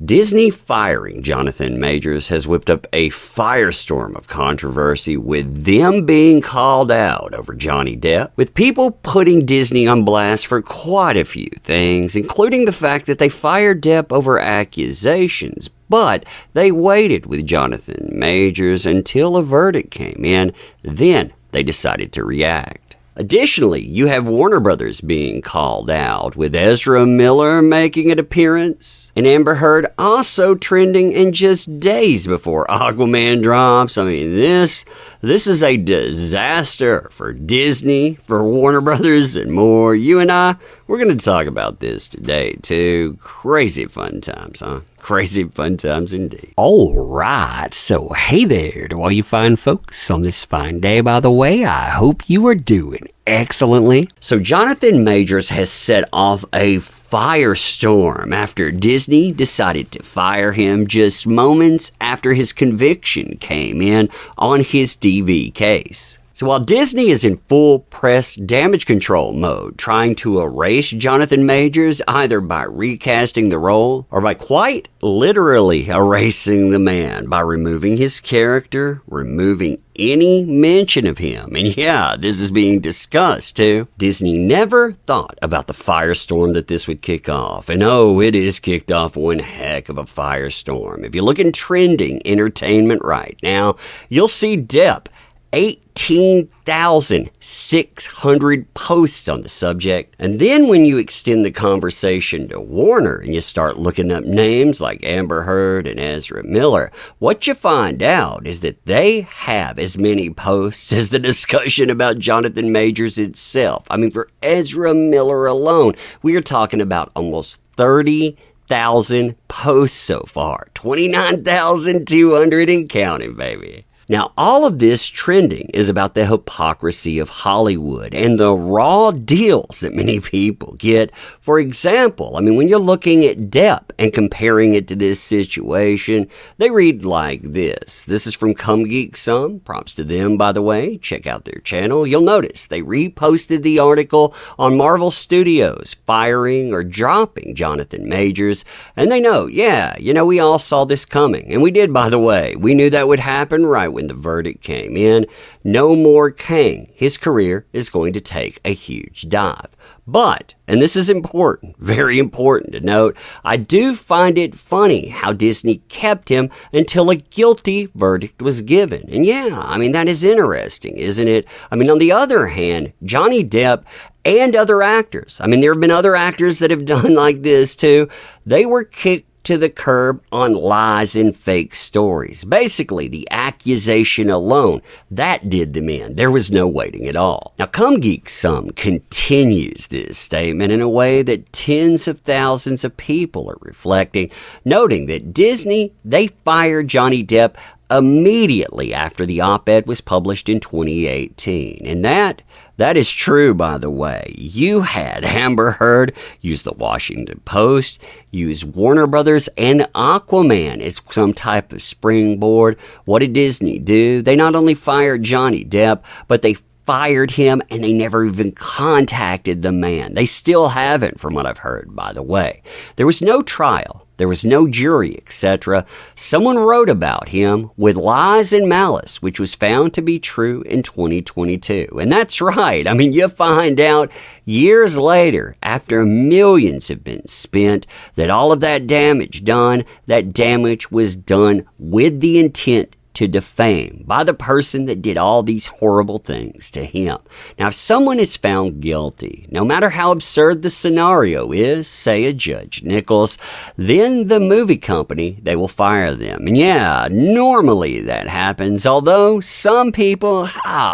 Disney firing Jonathan Majors has whipped up a firestorm of controversy, with them being called out over Johnny Depp, with people putting Disney on blast for quite a few things, including the fact that they fired Depp over accusations, but they waited with Jonathan Majors until a verdict came in, then they decided to react. Additionally, you have Warner Brothers being called out, with Ezra Miller making an appearance, and Amber Heard also trending in just days before Aquaman drops. I mean, this is a disaster for Disney, for Warner Brothers, and more. You and I, we're going to talk about this today, too. Crazy fun times, huh? Crazy fun times indeed. All right, so hey there to all you fine folks on this fine day. By the way, I hope you are doing excellently. So Jonathan Majors has set off a firestorm after Disney decided to fire him just moments after his conviction came in on his DV case. So while Disney is in full press damage control mode, trying to erase Jonathan Majors either by recasting the role or by quite literally erasing the man by removing his character, removing any mention of him. And yeah, this is being discussed too. Disney never thought about the firestorm that this would kick off. And oh, it is kicked off one heck of a firestorm. If you look in trending entertainment right now, you'll see Depp 18,600 posts on the subject. And then when you extend the conversation to Warner and you start looking up names like Amber Heard and Ezra Miller, what you find out is that they have as many posts as the discussion about Jonathan Majors itself. I mean, for Ezra Miller alone, we are talking about almost 30,000 posts so far. 29,200 and counting, baby. Now, all of this trending is about the hypocrisy of Hollywood and the raw deals that many people get. For example, I mean, when you're looking at Depp and comparing it to this situation, they read like this. This is from Come Geek Some. Props to them, by the way. Check out their channel. You'll notice they reposted the article on Marvel Studios firing or dropping Jonathan Majors. And they note, yeah, we all saw this coming. And we did, by the way. We knew that would happen right when the verdict came in. No more Kang. His career is going to take a huge dive. But, and this is important, very important to note, I do find it funny how Disney kept him until a guilty verdict was given. And yeah, I mean, that is interesting, isn't it? I mean, on the other hand, Johnny Depp and other actors, I mean, there have been other actors that have done like this too. They were kicked to the curb on lies and fake stories. Basically, the accusation alone, that did them in. There was no waiting at all. Now, Come Geek Some continues this statement in a way that tens of thousands of people are reflecting, noting that Disney, they fired Johnny Depp immediately after the op-ed was published in 2018. And that is true, by the way. You had Amber Heard use the Washington Post, use Warner Brothers and Aquaman as some type of springboard. What did Disney do? They not only fired Johnny Depp, but they fired him and they never even contacted the man. They still haven't, from what I've heard, by the way. There was no trial. There was no jury, etc. Someone wrote about him with lies and malice, which was found to be true in 2022. And that's right. I mean, you find out years later, after millions have been spent, that all of that damage done, that damage was done with the intent to defame by the person that did all these horrible things to him. Now, if someone is found guilty, no matter how absurd the scenario is, say a Judge Nichols, then the movie company, they will fire them. And yeah, normally that happens, although some people,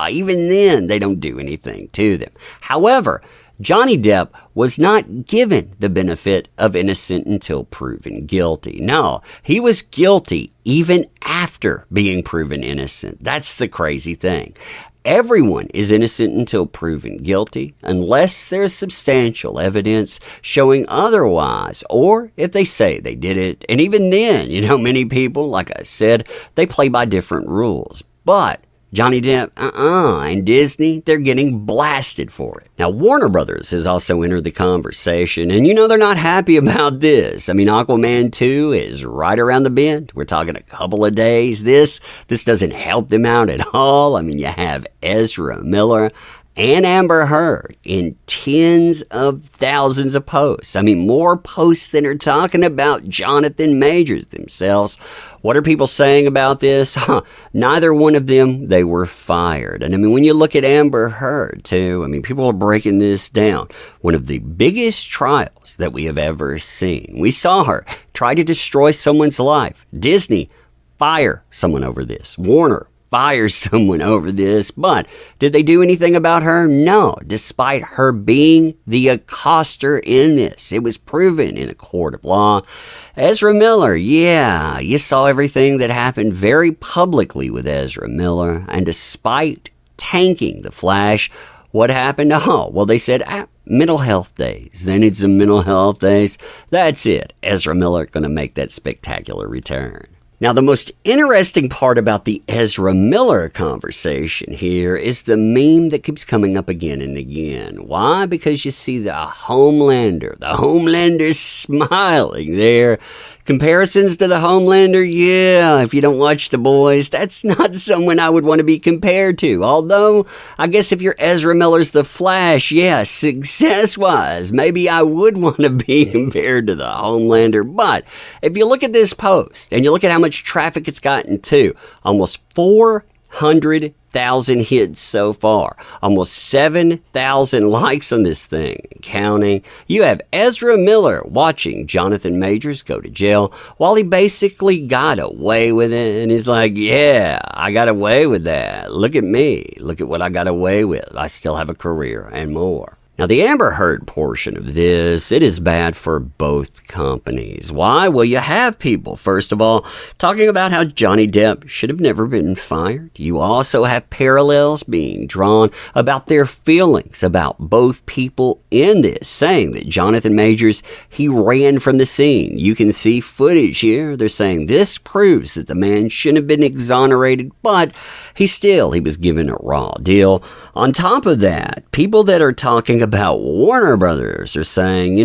even then, they don't do anything to them. However, Johnny Depp was not given the benefit of innocent until proven guilty. No, he was guilty even after being proven innocent. That's the crazy thing. Everyone is innocent until proven guilty, unless there's substantial evidence showing otherwise, or if they say they did it. And even then, many people, like I said, they play by different rules. But Johnny Depp, and Disney, they're getting blasted for it. Now, Warner Brothers has also entered the conversation, and they're not happy about this. I mean, Aquaman 2 is right around the bend. We're talking a couple of days. This doesn't help them out at all. I mean, you have Ezra Miller and Amber Heard in tens of thousands of posts. I mean, more posts than are talking about Jonathan Majors themselves. What are people saying about this? Neither one of them, they were fired. And I mean, when you look at Amber Heard, too, I mean, people are breaking this down. One of the biggest trials that we have ever seen. We saw her try to destroy someone's life. Disney, fire someone over this. Warner, fire someone over this. But did they do anything about her? No, despite her being the accoster in this. It was proven in a court of law. Ezra Miller, yeah, you saw everything that happened very publicly with Ezra Miller. And despite tanking The Flash, what happened? Oh, well, they said, mental health days. They need some mental health days. That's it. Ezra Miller going to make that spectacular return. Now, the most interesting part about the Ezra Miller conversation here is the meme that keeps coming up again and again. Why? Because you see the Homelander's smiling there. Comparisons to the Homelander, yeah, if you don't watch The Boys, that's not someone I would want to be compared to. Although, I guess if you're Ezra Miller's The Flash, yeah, success-wise, maybe I would want to be compared to the Homelander. But if you look at this post and you look at how much traffic it's gotten to, almost 400,000 hits so far, almost 7,000 likes on this thing, counting. You have Ezra Miller watching Jonathan Majors go to jail while he basically got away with it, and he's like, yeah, I got away with that. Look at me. Look at what I got away with. I still have a career and more. Now, the Amber Heard portion of this, it is bad for both companies. Why? Well, you have people, first of all, talking about how Johnny Depp should have never been fired. You also have parallels being drawn about their feelings about both people in this, saying that Jonathan Majors, he ran from the scene. You can see footage here. They're saying this proves that the man shouldn't have been exonerated, but he was given a raw deal. On top of that, people that are talking about Warner Brothers are saying,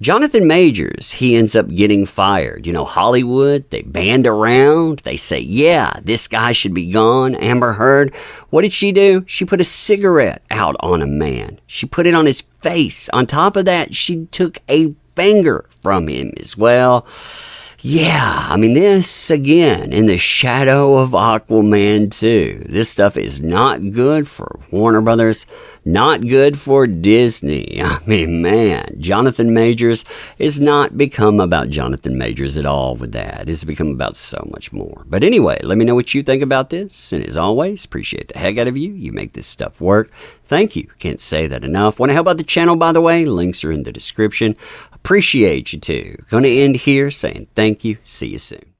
Jonathan Majors, he ends up getting fired. Hollywood, they band around. They say, yeah, this guy should be gone. Amber Heard, what did she do? She put a cigarette out on a man. She put it on his face. On top of that, she took a finger from him as well. Yeah, I mean, this, again, in the shadow of Aquaman 2. This stuff is not good for Warner Brothers, not good for Disney. I mean, man, Jonathan Majors is not become about Jonathan Majors at all with that. It's become about so much more. But anyway, let me know what you think about this. And as always, appreciate the heck out of you. You make this stuff work. Thank you. Can't say that enough. Want to help out the channel, by the way? Links are in the description. Appreciate you too. Going to end here saying thank you. See you soon.